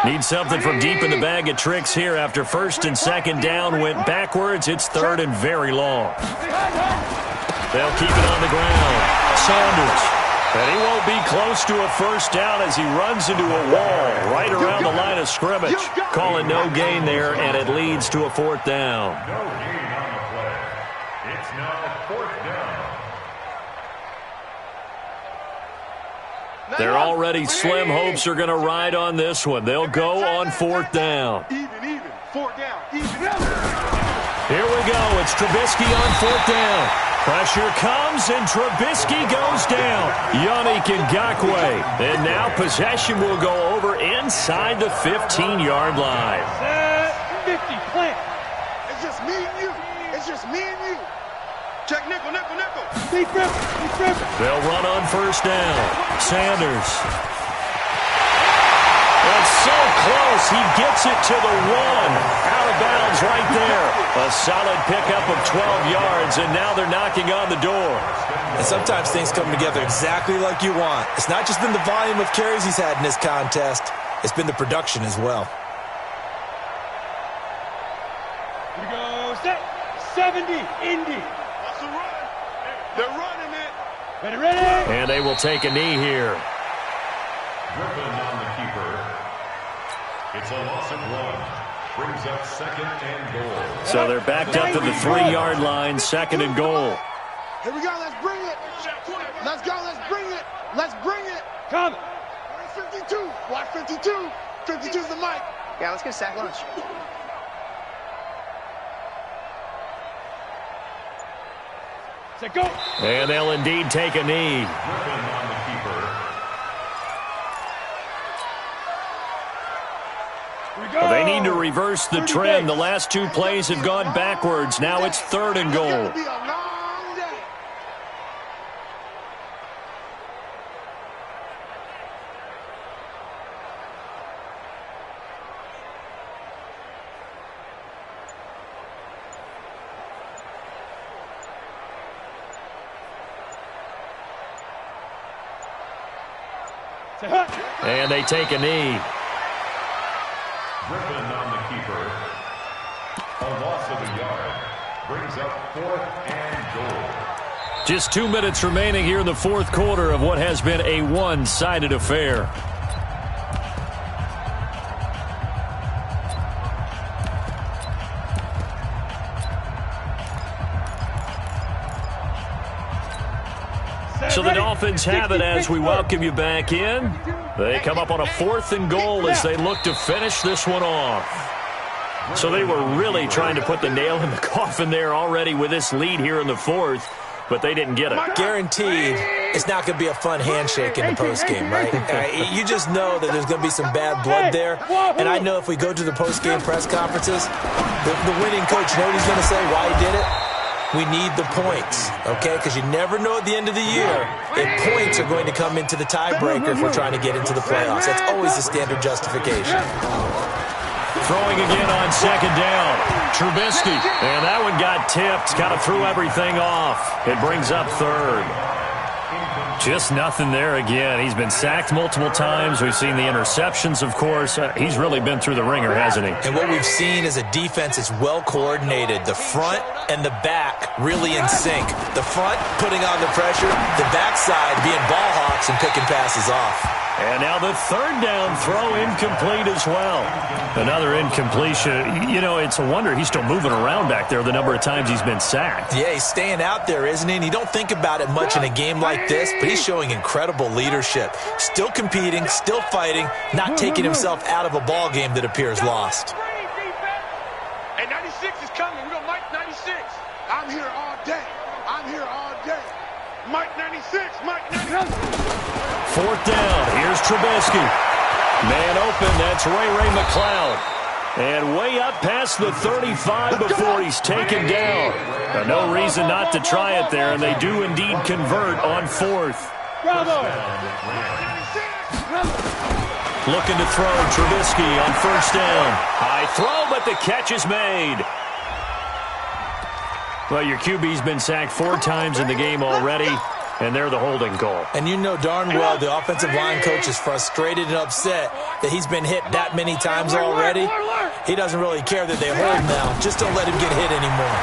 Need something from deep in the bag of tricks here after 1st and 2nd down went backwards. It's 3rd and very long. They'll keep it on the ground. Saunders. And he won't be close to a 1st down as he runs into a wall right around the line of scrimmage. Calling no gain there, and it leads to a 4th down. It's now 4th down. Their already slim hopes are going to ride on this one. They'll go on 4th down. Even. 4th down. Even. Here we go. It's Trubisky on 4th down. Pressure comes, and Trubisky goes down. Yannick Ngakoue. And now possession will go over inside the 15-yard line. 50, plant. It's just me and you. It's just me and you. Check nickel. Deep rip. They'll run on 1st down. Sanders. It's so close. He gets it to the 1. Out of bounds right there. A solid pickup of 12 yards, and now they're knocking on the door. And sometimes things come together exactly like you want. It's not just been the volume of carries he's had in this contest. It's been the production as well. Here we go. Set. 70. Indy. That's a run. They're running it. Ready. And they will take a knee here. Griffin on the keeper. It's a loss of 1. Brings up 2nd and goal. So they're backed up to the 3-yard line, 2nd and goal. Here we go. Let's bring it. Let's go. Let's bring it. Let's bring it. Come. 52. Watch 52. 52's the mic. Yeah, let's get a sack lunch. Set, go. And they'll indeed take a knee. Griffin on the keeper. Well, they need to reverse the trend. The last 2 plays have gone backwards. Now it's 3rd and goal. It's gonna be a long day. And they take a knee. Griffin on the keeper. A loss of a yard. Brings up 4th and goal. Just 2 minutes remaining here in the 4th quarter of what has been a one-sided affair. So the Dolphins have it as we welcome you back in. They come up on a 4th and goal as they look to finish this one off. So they were really trying to put the nail in the coffin there already with this lead here in the 4th, but they didn't get it. Guaranteed, it's not going to be a fun handshake in the postgame, right? You just know that there's going to be some bad blood there. And I know if we go to the postgame press conferences, the winning coach, you know what he's going to say, why he did it? We need the points, okay? Because you never know at the end of the year if points are going to come into the tiebreaker if we're trying to get into the playoffs. That's always the standard justification. Throwing again on 2nd down. Trubisky. And that one got tipped. Kind of threw everything off. It brings up 3rd. Just nothing there again. He's been sacked multiple times. We've seen the interceptions, of course. He's really been through the ringer, hasn't he? And what we've seen is a defense that's well coordinated. The front and the back really in sync. The front putting on the pressure, the backside being ball hawks and picking passes off. And now the 3rd down throw incomplete as well. Another incompletion. You know, it's a wonder he's still moving around back there the number of times he's been sacked. Yeah, he's staying out there, isn't he? And you don't think about it much in a game like this, but he's showing incredible leadership. Still competing, still fighting, not taking himself out of a ball game that appears lost. And 96 is coming. We got Mike 96. I'm here all day. I'm here all day. Mike 96. Mike 96. 4th down. Here's Trubisky. Man open. That's Ray McLeod. And way up past the 35 before he's taken down. But no reason not to try it there, and they do indeed convert on 4th. Bravo. Looking to throw Trubisky on 1st down. High throw, but the catch is made. Well, your QB's been sacked 4 times in the game already, and they're the holding call. And you know darn well the offensive line coach is frustrated and upset that he's been hit that many times already. He doesn't really care that they hold now. Just don't let him get hit anymore.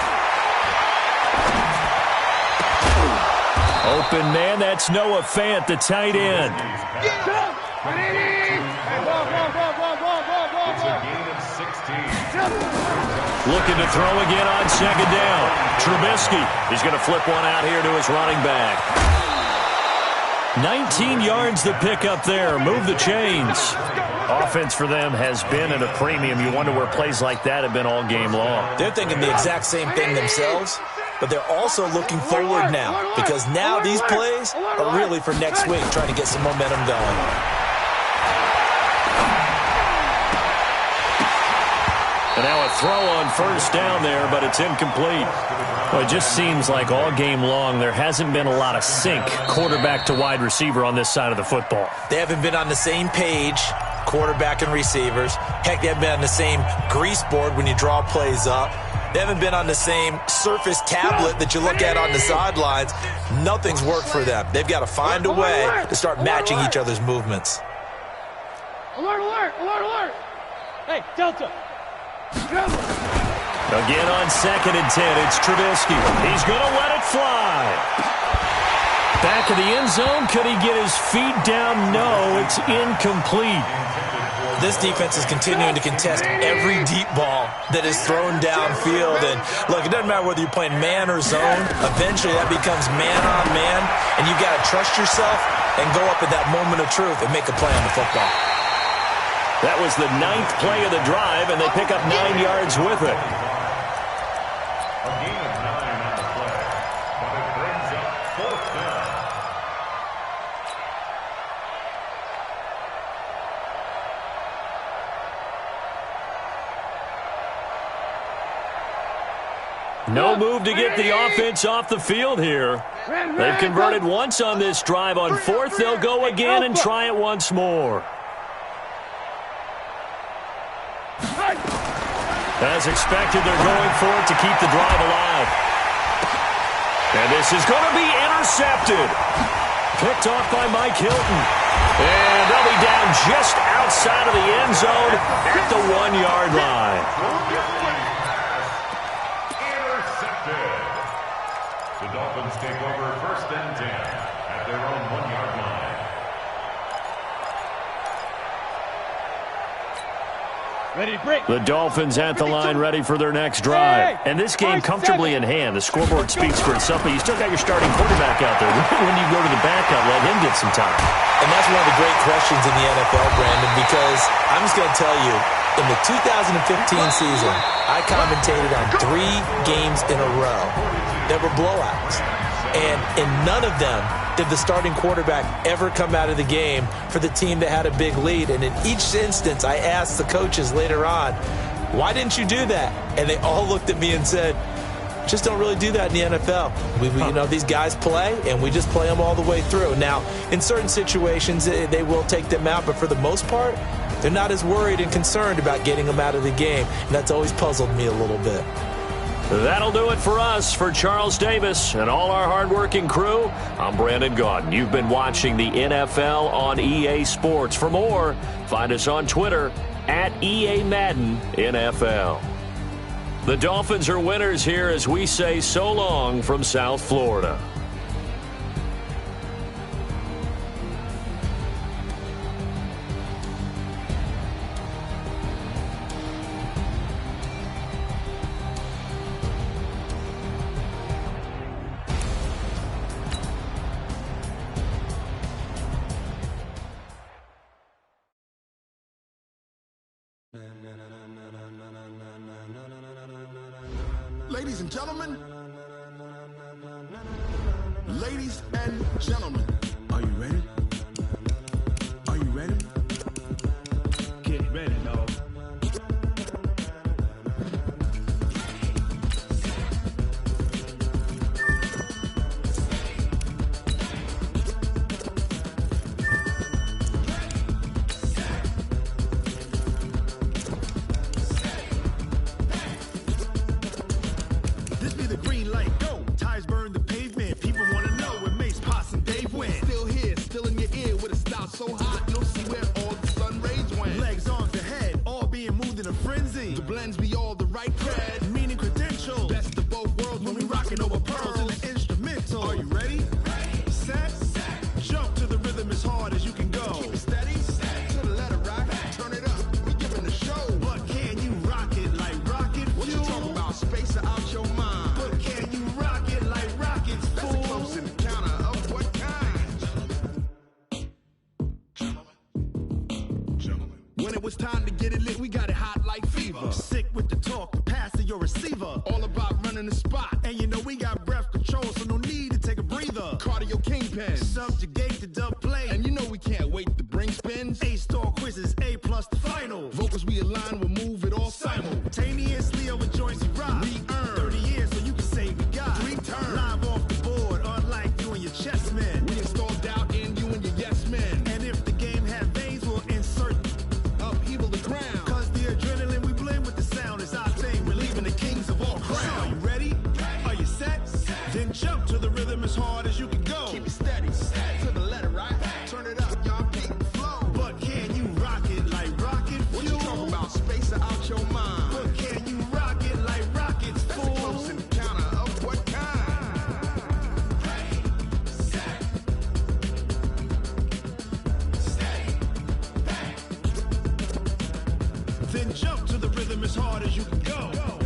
Open man, that's Noah Fant, the tight end. It's a gain of 16. Looking to throw again on second down. Trubisky, he's going to flip one out here to his running back. 19 yards to pick up there. Move the chains. Offense for them has been at a premium. You wonder where plays like that have been all game long. They're thinking the exact same thing themselves, but they're also looking forward now because now these plays are really for next week, trying to get some momentum going. And now a throw on first down there, but it's incomplete. Well, it just seems like all game long there hasn't been a lot of sync quarterback to wide receiver on this side of the football. They haven't been on the same page, quarterback and receivers. Heck, they haven't been on the same grease board when you draw plays up. They haven't been on the same surface tablet that you look at on the sidelines. Nothing's worked for them. They've got to find a way to start matching each other's movements. Alert, alert, alert, alert. Hey, Delta. Again on 2nd and 10, it's Trubisky. He's going to let it fly. Back of the end zone. Could he get his feet down? No, it's incomplete. This defense is continuing to contest every deep ball that is thrown downfield. And look, it doesn't matter whether you're playing man or zone. Eventually that becomes man on man, and you've got to trust yourself and go up at that moment of truth and make a play on the football. That was the 9th play of the drive, and they pick up 9 yards with it. A gain of 9 on the play, but it brings up 4th down. No move to get the offense off the field here. They've converted once on this drive. On 4th, they'll go again and try it once more. As expected, they're going for it to keep the drive alive. And this is going to be intercepted. Picked off by Mike Hilton. And they'll be down just outside of the end zone at the 1-yard line. Intercepted. The Dolphins take over 1st and 10 at their own 1-yard line. Ready to break. The Dolphins at the line, ready for their next drive. And this game comfortably in hand. The scoreboard speaks for itself, but you still got your starting quarterback out there. When you go to the backup, let him get some time. And that's one of the great questions in the NFL, Brandon, because I'm just going to tell you, in the 2015 season, I commentated on 3 games in a row that were blowouts. And in none of them did the starting quarterback ever come out of the game for the team that had a big lead. And in each instance, I asked the coaches later on, why didn't you do that? And they all looked at me and said, just don't really do that in the NFL. You know, these guys play, and we just play them all the way through. Now, in certain situations, they will take them out, but for the most part, they're not as worried and concerned about getting them out of the game. And that's always puzzled me a little bit. That'll do it for us. For Charles Davis and all our hardworking crew, I'm Brandon Gaudin. You've been watching the NFL on EA Sports. For more, find us on Twitter at EA Madden NFL. The Dolphins are winners here as we say so long from South Florida. Ladies and gentlemen, ladies and gentlemen, are you ready? Are you ready? Get ready, dog. This be the green light, go. Tires burn the pavement. People want to know where Mace, Potts, and Dave went. Still here, still in your ear with a style so hot, you'll see where When it was time to get it lit, we got it hot like fever. Sick with the talk, pass to your receiver. All about running the spot. And you know we got breath control, so no need to take a breather. Cardio kingpin. Subjugate the dub play. And you know we can't wait to bring spins. A-star quizzes, A+ the final. Vocals we align, we'll move it all simultaneously over joints we rock. We earn 30 years, so you can say we got 3 turns. Live off the board, unlike you and your chess men. We install doubt in you and your yes men. And if the game had veins, we'll insert upheaval the ground. Cause the adrenaline we blend with the sound is our thing. We're leaving the kings of all crowns. So are you ready? Are you set? Then jump to the rhythm as hard as you can go. Keep it steady, to the letter, right? Turn it up, y'all, keep the flow. But can you rock it like rocket fuel? What you talking about? Space or out your mind? But can you rock it like rockets, That's fool? a close encounter of what kind? Then jump to the rhythm as hard as you can go.